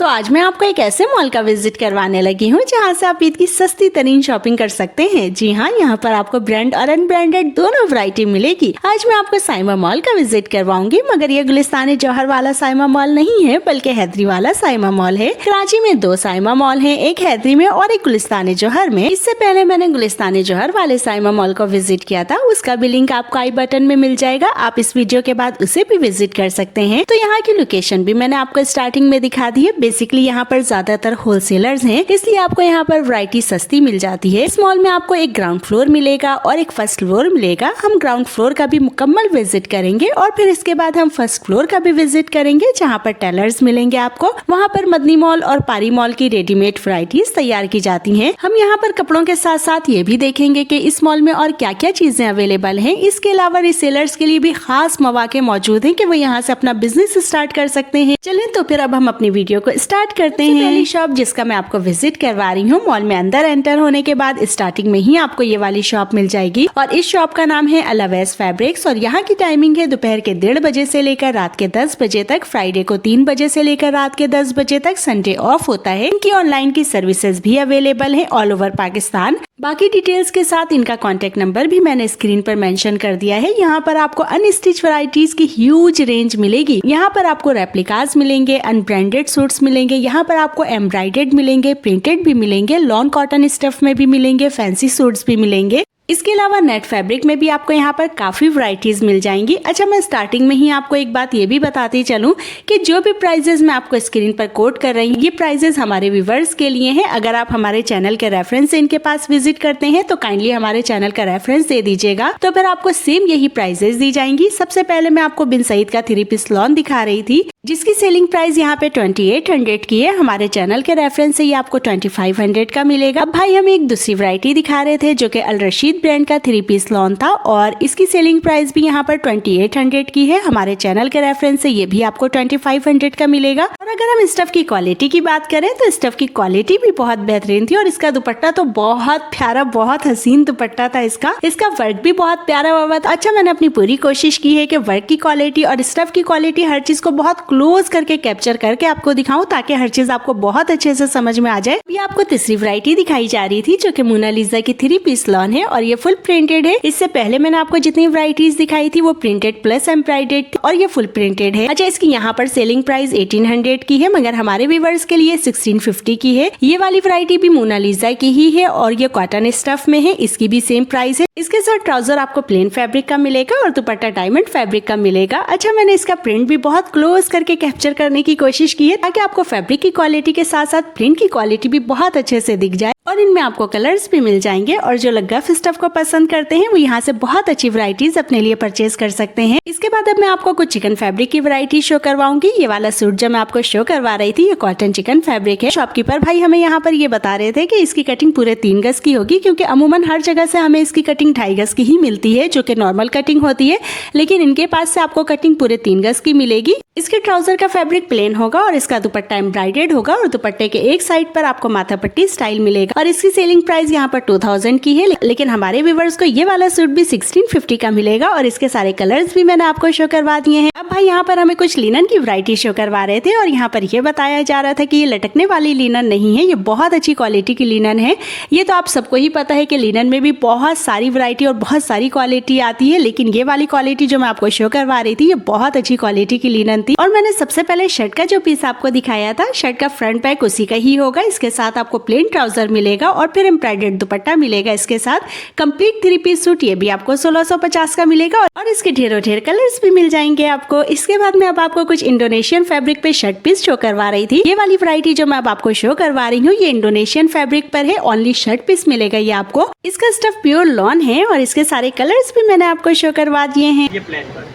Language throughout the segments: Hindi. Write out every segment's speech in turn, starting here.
तो आज मैं आपको एक ऐसे मॉल का विजिट करवाने लगी हूँ जहाँ से आप ईद की सस्ती तरीन शॉपिंग कर सकते हैं। जी हाँ, यहाँ पर आपको ब्रांड और अनब्रांडेड दोनों वैरायटी मिलेगी। आज मैं आपको साइमा मॉल का विजिट करवाऊंगी, मगर ये गुलिस्तान जौहर वाला साइमा मॉल नहीं है, बल्कि हैदरी वाला साइमा मॉल है। कराची में 2 साइमा मॉल है, एक हैदरी में और एक गुलिस्तान जौहर में। इससे पहले मैंने गुलिस्तान जौहर वाले साइमा मॉल को विजिट किया था, उसका भी लिंक आपको आई बटन में मिल जाएगा। आप इस वीडियो के बाद उसे भी विजिट कर सकते हैं। तो यहाँ की लोकेशन भी मैंने आपको स्टार्टिंग में दिखा दी है। बेसिकली यहाँ पर ज्यादातर होलसेलर्स हैं, इसलिए आपको यहाँ पर वैरायटी सस्ती मिल जाती है। इस मॉल में आपको एक ग्राउंड फ्लोर मिलेगा और एक फर्स्ट फ्लोर मिलेगा। हम ग्राउंड फ्लोर का भी मुकम्मल विजिट करेंगे और फिर इसके बाद हम फर्स्ट फ्लोर का भी विजिट करेंगे, जहाँ पर टेलर्स मिलेंगे आपको। वहाँ पर मदनी मॉल और पारी मॉल की रेडीमेड वैरायटीज तैयार की जाती हैं। हम यहाँ पर कपड़ों के साथ साथ ये भी देखेंगे कि इस मॉल में और क्या क्या चीजें अवेलेबल हैं। इसके अलावा रिसेलर्स के लिए भी खास मौके मौजूद हैं कि वो यहाँ से अपना बिजनेस स्टार्ट कर सकते हैं। चलें तो फिर अब हम अपनी वीडियो को स्टार्ट करते हैं। पहली शॉप जिसका मैं आपको विजिट करवा रही हूँ, मॉल में अंदर एंटर होने के बाद स्टार्टिंग में ही आपको ये वाली शॉप मिल जाएगी और इस शॉप का नाम है अलवेज फैब्रिक्स और यहाँ की टाइमिंग है दोपहर के 1:30 बजे से लेकर रात के 10 बजे तक। फ्राइडे को 3 बजे से लेकर रात के 10 बजे तक। संडे ऑफ होता है। इनकी ऑनलाइन की सर्विसेज भी अवेलेबल है ऑल ओवर पाकिस्तान। बाकी डिटेल्स के साथ इनका कॉन्टेक्ट नंबर भी मैंने स्क्रीन पर मेंशन कर दिया है। यहाँ पर आपको अनस्टिच वैरायटीज की ह्यूज रेंज मिलेगी। यहाँ पर आपको रेप्लिकास मिलेंगे, अनब्रांडेड सूट्स मिलेंगे, यहाँ पर आपको एम्ब्रॉयडर्ड मिलेंगे, प्रिंटेड भी मिलेंगे, लॉन कॉटन स्टफ में भी मिलेंगे, फैंसी सूट्स भी मिलेंगे। इसके अलावा नेट फैब्रिक में भी आपको यहाँ पर काफी वैरायटीज मिल जाएंगी। अच्छा, मैं स्टार्टिंग में ही आपको एक बात ये भी बताती चलूं कि जो भी प्राइजेस मैं आपको स्क्रीन पर कोट कर रही हूँ, ये प्राइजेस हमारे व्यूवर्स के लिए हैं। अगर आप हमारे चैनल के रेफरेंस से इनके पास विजिट करते हैं तो काइंडली हमारे चैनल का रेफरेंस दे दीजिएगा, तो फिर आपको सेम यही प्राइजेस दी जाएंगी। सबसे पहले मैं आपको बिन सईद का 3 पीस लॉन दिखा रही थी, जिसकी सेलिंग प्राइस यहाँ पे 2800 की है। हमारे चैनल के रेफरेंस से ये आपको 2500 का मिलेगा। अब भाई हम एक दूसरी वैरायटी दिखा रहे थे जो कि अल रशीद ब्रांड का 3 पीस लॉन था और इसकी सेलिंग प्राइस भी यहाँ पर 2800 की है। हमारे चैनल के रेफरेंस से ये भी आपको 2500 का मिलेगा। और अगर हम स्टफ की क्वालिटी की बात करें तो स्टफ की क्वालिटी भी बहुत बेहतरीन थी और इसका दुपट्टा तो बहुत प्यारा, बहुत हसीन दुपट्टा था। इसका वर्क भी बहुत प्यारा हुआ था। अच्छा, मैंने अपनी पूरी कोशिश की है कि वर्क की क्वालिटी और स्टफ की क्वालिटी हर चीज को बहुत क्लोज करके कैप्चर करके आपको दिखाऊं, ताकि हर चीज आपको बहुत अच्छे से समझ में आ जाए। ये आपको तीसरी वैरायटी दिखाई जा रही थी जो कि मोनालिसा की 3 पीस लॉन है और ये फुल प्रिंटेड है। इससे पहले मैंने आपको जितनी वैरायटीज दिखाई थी वो प्रिंटेड प्लस एम्ब्रॉयडर्ड और ये फुल प्रिंटेड है। अच्छा, इसकी यहाँ पर सेलिंग प्राइस 1800 की है, मगर हमारे व्यूअर्स के लिए 1650 की है। ये वाली वैरायटी भी मोनालिसा की ही है और ये कॉटन स्टफ में है। इसकी भी सेम प्राइस है। इसके साथ ट्राउजर आपको प्लेन फैब्रिक का मिलेगा और दुपट्टा डायमंड फैब्रिक का मिलेगा। अच्छा, मैंने इसका प्रिंट भी बहुत क्लोज करके कैप्चर करने की कोशिश की है ताकि आपको फैब्रिक की क्वालिटी के साथ साथ प्रिंट की क्वालिटी भी बहुत अच्छे से दिख जाए और इनमें आपको कलर्स भी मिल जाएंगे। और जो लगफ स्टफ को पसंद करते हैं वो यहाँ से बहुत अच्छी वैरायटीज अपने लिए परचेज कर सकते हैं। इसके बाद अब मैं आपको कुछ चिकन फैब्रिक की वैरायटी शो करवाऊंगी। ये वाला सूट जो मैं आपको शो करवा रही थी ये कॉटन चिकन फैब्रिक है। शॉपकीपर भाई हमें यहाँ पर ये बता रहे थे कि इसकी कटिंग पूरे 3 गज की होगी, क्योंकि अमूमन हर जगह से हमें इसकी कटिंग 2.5 गज की ही मिलती है जो कि नॉर्मल कटिंग होती है, लेकिन इनके पास से आपको कटिंग पूरे 3 गज की मिलेगी। इसके ट्राउजर का फैब्रिक प्लेन होगा और इसका दुपट्टा एम्ब्रॉयडर्ड होगा और दुपट्टे के एक साइड पर आपको माथा पट्टी स्टाइल मिलेगा और इसकी सेलिंग प्राइस यहाँ पर 2000 की है, लेकिन हमारे व्यूअर्स को ये वाला सूट भी 1650 का मिलेगा और इसके सारे कलर्स भी मैंने आपको शो करवा दिए हैं। अब भाई यहाँ पर हमें कुछ लिनन की वैरायटी शो करवा रहे थे और यहाँ पर ये बताया जा रहा था कि ये लटकने वाली लिनन नहीं है, ये बहुत अच्छी क्वालिटी की लिनन है। ये तो आप सबको ही पता है कि लिनन में भी बहुत सारी वैरायटी और बहुत सारी क्वालिटी आती है, लेकिन ये वाली क्वालिटी जो मैं आपको शो करवा रही थी ये बहुत अच्छी क्वालिटी की लिनन थी। और मैंने सबसे पहले शर्ट का जो पीस आपको दिखाया था, शर्ट का फ्रंट बैक उसी का ही होगा। इसके साथ आपको प्लेन ट्राउजर मिलेगा और फिर एम्ब्रॉयडर्ड दुपट्टा मिलेगा। इसके साथ कंप्लीट 3 पीस सूट ये भी आपको 1650 का मिलेगा और इसके ढेरों ढेर कलर्स भी मिल जाएंगे आपको। इसके बाद मैं अब आपको कुछ इंडोनेशियन फैब्रिक पे शर्ट पीस शो करवा रही थी। ये वाली वैरायटी जो मैं अब आपको शो करवा रही हूँ ये इंडोनेशियन फैब्रिक पर है, ओनली शर्ट पीस मिलेगा ये आपको। इसका स्टफ प्योर लॉन है और इसके सारे कलर्स भी मैंने आपको शो करवा दिए हैं। ये प्लेन पर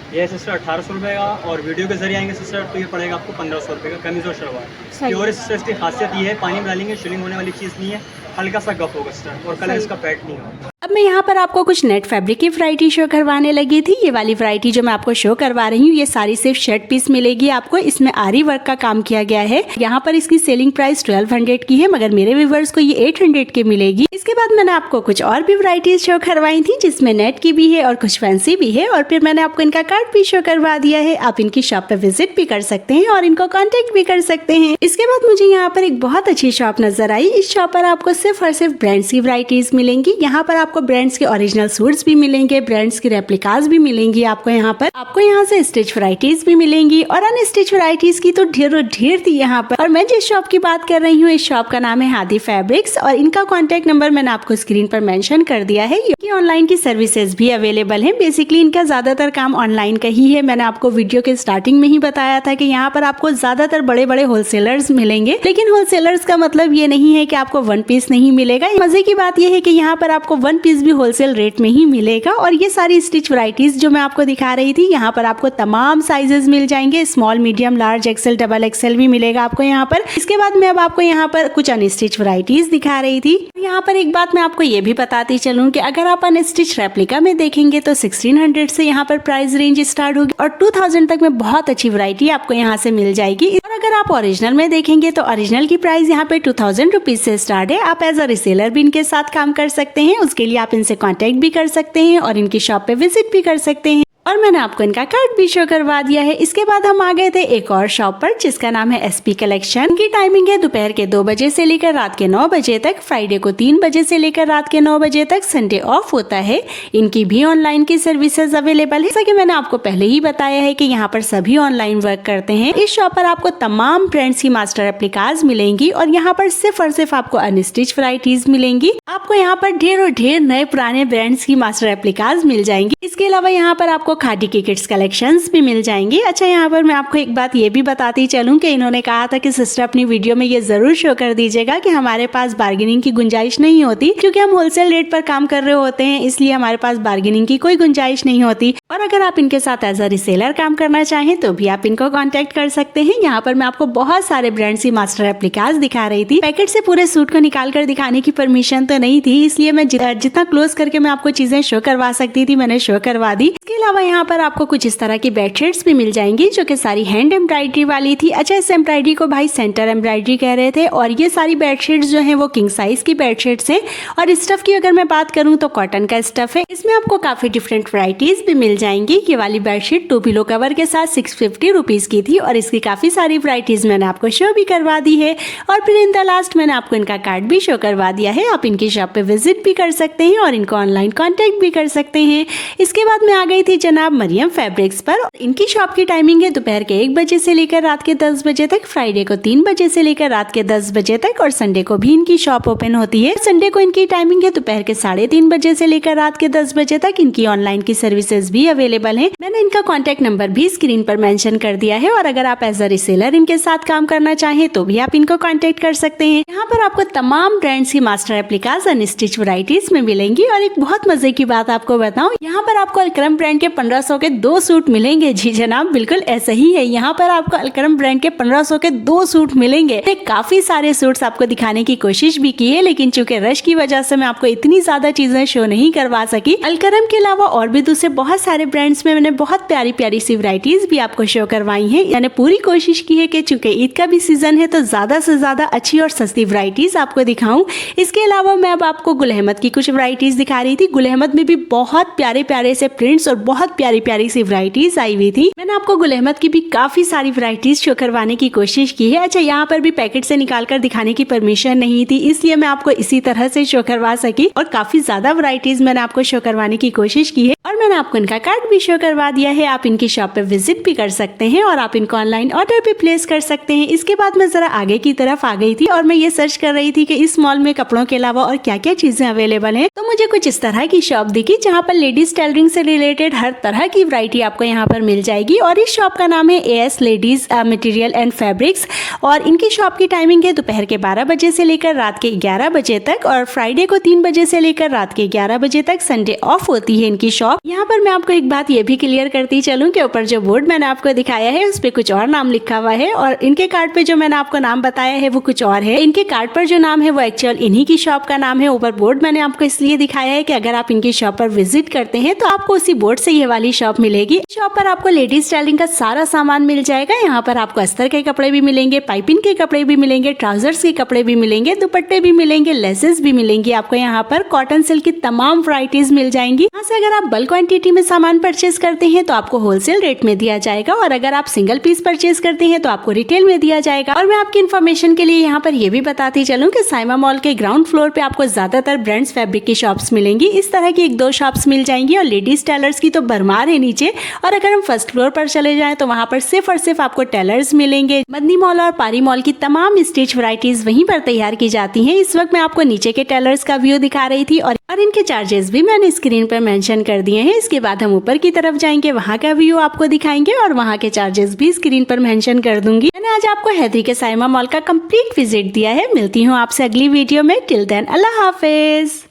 ये सिस्टर 1800 रुपये का और वीडियो के जरिए आएंगे सिस्टर तो ये पड़ेगा आपको 1500 रुपये का कमीज और शलवार। प्योर सिस्टर इसकी खासियत ये है पानी में डालेंगे शिलिंग होने वाली चीज़ नहीं है, हल्का सा गफ होगा सिस्टर और कलर इसका पैट नहीं होगा। अब मैं यहाँ पर आपको कुछ नेट फैब्रिक की वैरायटी शो करवाने लगी थी। ये वाली वैरायटी जो मैं आपको शो करवा रही हूँ ये सारी सिर्फ शर्ट पीस मिलेगी आपको। इसमें आरी वर्क का काम किया गया है। यहाँ पर इसकी सेलिंग प्राइस 1200 की है, मगर मेरे व्यूवर्स को ये 800 की मिलेगी। इसके बाद मैंने आपको कुछ और भी वैरायटीज शो करवाई थी जिसमें नेट की भी है और कुछ फैंसी भी है, और फिर मैंने आपको इनका कार्ड भी शो करवा दिया है। आप इनकी शॉप पे विजिट भी कर सकते हैं और इनको कांटेक्ट भी कर सकते हैं। इसके बाद मुझे यहाँ पर एक बहुत अच्छी शॉप नजर आई। इस शॉप पर आपको सिर्फ और सिर्फ ब्रांड्स की वैरायटीज मिलेंगी। यहाँ पर आपको ब्रांड्स के ओरिजिनल सूट्स भी मिलेंगे, ब्रांड्स की रेप्लिकास भी मिलेंगी आपको यहाँ से स्टिच वैरायटीज भी मिलेंगी और अनस्टिच वैरायटीज की तो ढेरों ढेर थी यहाँ पर। और मैं जिस शॉप की बात कर रही हूँ इस शॉप का नाम है हादी फैब्रिक्स और इनका कॉन्टेक्ट नंबर मैंने आपको स्क्रीन पर मेंशन कर दिया है। ये ऑनलाइन की सर्विसेज भी अवेलेबल है। बेसिकली इनका ज्यादातर काम ऑनलाइन का ही है। मैंने आपको वीडियो के स्टार्टिंग में ही बताया था कि यहाँ पर आपको ज्यादातर बड़े बड़े होलसेलर्स मिलेंगे, लेकिन होलसेलर्स का मतलब ये नहीं है कि आपको वन पीस नहीं मिलेगा। मजे की बात यह है कि यहाँ पर आपको वन पीस भी होलसेल रेट में ही मिलेगा। और ये सारी स्टिच वैरायटीज जो मैं आपको दिखा रही थी यहाँ पर आपको तमाम साइजेस मिल जाएंगे। Small, medium, large, XL, double XL भी मिलेगा आपको यहाँ पर। इसके बाद मैं अब आपको यहाँ पर कुछ अनस्टिच वैरायटीज दिखा रही थी। यहाँ पर एक बात मैं आपको ये भी बताती चलूं कि अगर आप अनस्टिच रेप्लिका में देखेंगे तो 1600 से यहाँ पर प्राइस रेंज स्टार्ट होगी और 2000 तक में बहुत अच्छी वैरायटी आपको यहाँ से मिल जाएगी। और अगर आप ओरिजिनल में देखेंगे तो ओरिजिनल की प्राइस यहाँ पे 2000 रुपीज से स्टार्ट है। आप एज अ रिसेलर भी इनके साथ काम कर सकते हैं। उसके लिए आप इनसे कॉन्टेक्ट भी कर सकते हैं और इनकी शॉप पे विजिट भी कर सकते हैं। और मैंने आपको इनका कार्ड भी शो करवा दिया है। इसके बाद हम आ गए थे एक और शॉप पर जिसका नाम है एसपी कलेक्शन। इनकी टाइमिंग है दोपहर के 2 बजे से लेकर रात के 9 बजे तक, फ्राइडे को 3 बजे से लेकर रात के 9 बजे तक, संडे ऑफ होता है। इनकी भी ऑनलाइन की सर्विसेज अवेलेबल है। जैसा कि मैंने आपको पहले ही बताया है कि यहाँ पर सभी ऑनलाइन वर्क करते हैं। इस शॉप पर आपको तमाम ब्रांड्स की मास्टर रेप्लिकास मिलेंगी और यहाँ पर सिर्फ और सिर्फ आपको अनस्टिच वैरायटीज मिलेंगी। आपको यहाँ पर ढेरों ढेर नए पुराने ब्रांड्स की मास्टर रेप्लिकास मिल जाएंगी। इसके अलावा यहाँ पर आपको खादी की किड्स कलेक्शंस भी मिल जाएंगे। अच्छा, यहाँ पर मैं आपको एक बात ये भी बताती चलूं कि इन्होंने कहा था कि सिस्टर अपनी वीडियो में ये जरूर शो कर दीजिएगा कि हमारे पास बार्गेनिंग की गुंजाइश नहीं होती, क्योंकि हम होलसेल रेट पर काम कर रहे होते हैं, इसलिए हमारे पास बार्गेनिंग की कोई गुंजाइश नहीं होती। और अगर आप इनके साथ एज अ रिसेलर काम करना चाहें तो भी आप इनको कॉन्टेक्ट कर सकते हैं। यहाँ पर मैं आपको बहुत सारे ब्रांड्स की मास्टर रेप्लिकास दिखा रही थी। पैकेट से पूरे सूट को निकाल कर दिखाने की परमिशन तो नहीं थी, इसलिए मैं जितना क्लोज करके मैं आपको चीजें शो करवा सकती थी मैंने शो करवा दी। इसके अलावा यहाँ पर आपको कुछ इस तरह की बेडशीट्स भी मिल जाएंगी जो कि सारी हैंड एम्ब्रॉयडरी वाली थी। अच्छा, इस एम्ब्रॉयडरी को भाई सेंटर एम्ब्रॉयडरी कह रहे थे। और ये सारी बेडशीट्स जो हैं वो किंग साइज की बेडशीट्स हैं। और स्टफ की अगर मैं बात करूं तो कॉटन का स्टफ है। इसमें आपको काफी डिफरेंट वैरायटीज भी मिल जाएंगी। ये वाली बेडशीट 2 पिलो कवर के साथ 650 रुपीज की थी और इसकी काफी सारी वैरायटीज मैंने आपको शो भी करवा दी है। और फिर इन द लास्ट मैंने आपको इनका कार्ड भी शो करवा दिया है। आप इनकी शॉप पे विजिट भी कर सकते हैं और इनको ऑनलाइन कॉन्टेक्ट भी कर सकते हैं। इसके बाद मैं आ गई थी जनाब मरियम फैब्रिक्स पर। इनकी शॉप की टाइमिंग है दोपहर के 1 बजे से लेकर रात के 10 बजे तक, फ्राइडे को 3 बजे से लेकर रात के 10 बजे तक और संडे को भी इनकी शॉप ओपन होती है। संडे को इनकी टाइमिंग है दोपहर के 3:30 बजे से लेकर रात के 10 बजे तक। इनकी ऑनलाइन की सर्विसेज भी अवेलेबल है। मैंने इनका कॉन्टेक्ट नंबर भी स्क्रीन पर मेंशन कर दिया है। और अगर आप एज अ रिसेलर इनके साथ काम करना चाहें तो भी आप इनको कॉन्टेक्ट कर सकते हैं। यहाँ पर आपको तमाम ब्रांड्स की मास्टर रेप्लिकास अनस्टिच वैरायटीज में मिलेंगी। और एक बहुत मजे की बात आपको बताऊं, यहाँ पर आपको अलकरम ब्रांड के 1500 के 2 सूट मिलेंगे। जी जनाब, बिल्कुल ऐसा ही है। यहाँ पर आपको अलकरम ब्रांड के 1500 के 2 सूट मिलेंगे। काफी सारे सूट्स आपको दिखाने की कोशिश भी की है, लेकिन चूंकि रश की वजह से मैं आपको इतनी ज्यादा चीजें शो नहीं करवा सकी। अलकरम के अलावा और भी दूसरे बहुत सारे ब्रांड्स में मैंने बहुत प्यारी प्यारी सी वैरायटीज भी आपको शो करवाई है। मैंने पूरी कोशिश की है कि चूंकि ईद का भी सीजन है तो ज्यादा से ज्यादा अच्छी और सस्ती वैरायटीज आपको दिखाऊं। इसके अलावा मैं अब आपको गुल अहमद की कुछ वैरायटीज दिखा रही थी। गुल अहमद में भी बहुत प्यारे प्यारे से प्रिंट्स और बहुत प्यारी प्यारी सी वैरायटीज आई हुई थी। मैंने आपको गुल अहमद की भी काफी सारी वैरायटीज शो करवाने की कोशिश की है। अच्छा, यहाँ पर भी पैकेट से निकालकर दिखाने की परमिशन नहीं थी, इसलिए मैं आपको इसी तरह से शो करवा सकी। और काफी ज्यादा वैरायटीज मैंने आपको शो करवाने की कोशिश की है और मैंने आपको इनका कार्ड भी शो करवा दिया है। आप इनकी शॉप पे विजिट भी कर सकते हैं और आप इनको ऑनलाइन ऑर्डर भी प्लेस कर सकते हैं। इसके बाद मैं जरा आगे की तरफ आ गई थी और मैं ये सर्च कर रही थी कि इस मॉल में कपड़ों के अलावा और क्या क्या चीजें अवेलेबल हैं। तो मुझे कुछ इस तरह की शॉप दिखी जहाँ पर लेडीज टेलरिंग से रिलेटेड हर तरह की वैरायटी आपको यहाँ पर मिल जाएगी। और इस शॉप का नाम है AS ladies material and fabrics और इनकी शॉप की टाइमिंग है दोपहर के 12 बजे से लेकर रात के 11 बजे तक और फ्राइडे को 3 बजे से लेकर रात के 11 बजे तक। संडे ऑफ होती है इनकी शॉप। यहाँ पर मैं आपको एक बात ये भी क्लियर करती चलूं कि ऊपर जो बोर्ड मैंने आपको दिखाया है उस पे कुछ और नाम लिखा हुआ है और इनके कार्ड पे जो मैंने आपको नाम बताया है वो कुछ और है। इनके कार्ड पर जो नाम है वो एक्चुअल इन्हीं की शॉप का नाम है। ऊपर बोर्ड मैंने आपको इसलिए दिखाया है कि अगर आप इनकी शॉप पर विजिट करते हैं तो आपको उसी बोर्ड से ये वाली शॉप मिलेगी। शॉप पर आपको लेडीज स्टाइलिंग का सारा सामान मिल जाएगा। यहाँ पर आपको अस्तर के कपड़े भी मिलेंगे, पाइपिंग के कपड़े भी मिलेंगे, ट्राउजर्स के कपड़े भी मिलेंगे, दुपट्टे भी मिलेंगे, लेसेस भी मिलेंगी। आपको यहाँ पर कॉटन सिल्क की तमाम वैरायटीज मिल जाएंगी। यहाँ से अगर आप बल्क क्वांटिटी में सामान परचेज करते हैं तो आपको होलसेल रेट में दिया जाएगा और अगर आप सिंगल पीस परचेज करते हैं तो आपको रिटेल में दिया जाएगा। और मैं आपकी इन्फॉर्मेशन के लिए यहाँ पर ये भी बताती चलूँ कि साइमा मॉल के ग्राउंड फ्लोर पे आपको ज्यादातर ब्रांड्स फैब्रिक की शॉप्स मिलेंगी। इस तरह की 1-2 शॉप्स मिल जाएंगी और लेडीज टेलर्स की तो भरमार है नीचे। और अगर हम फर्स्ट फ्लोर पर चले जाएं तो वहाँ पर सिर्फ और सिर्फ आपको टेलर्स मिलेंगे। मदनी मॉल और पारी मॉल की तमाम स्टिच वैरायटीज वहीं पर तैयार की जाती हैं। इस वक्त मैं आपको नीचे के टेलर्स का व्यू दिखा रही थी और इनके चार्जेस भी मैंने स्क्रीन पर मेंशन कर दिए हैं। इसके बाद हम ऊपर की तरफ जाएंगे, वहाँ का व्यू आपको दिखाएंगे और वहाँ के चार्जेस भी स्क्रीन पर मेंशन कर दूंगी। मैंने आज आपको हैदरी के साइमा मॉल का कंप्लीट विजिट दिया है। मिलती हूँ आपसे अगली वीडियो में। टिल देन अल्लाह हाफिज।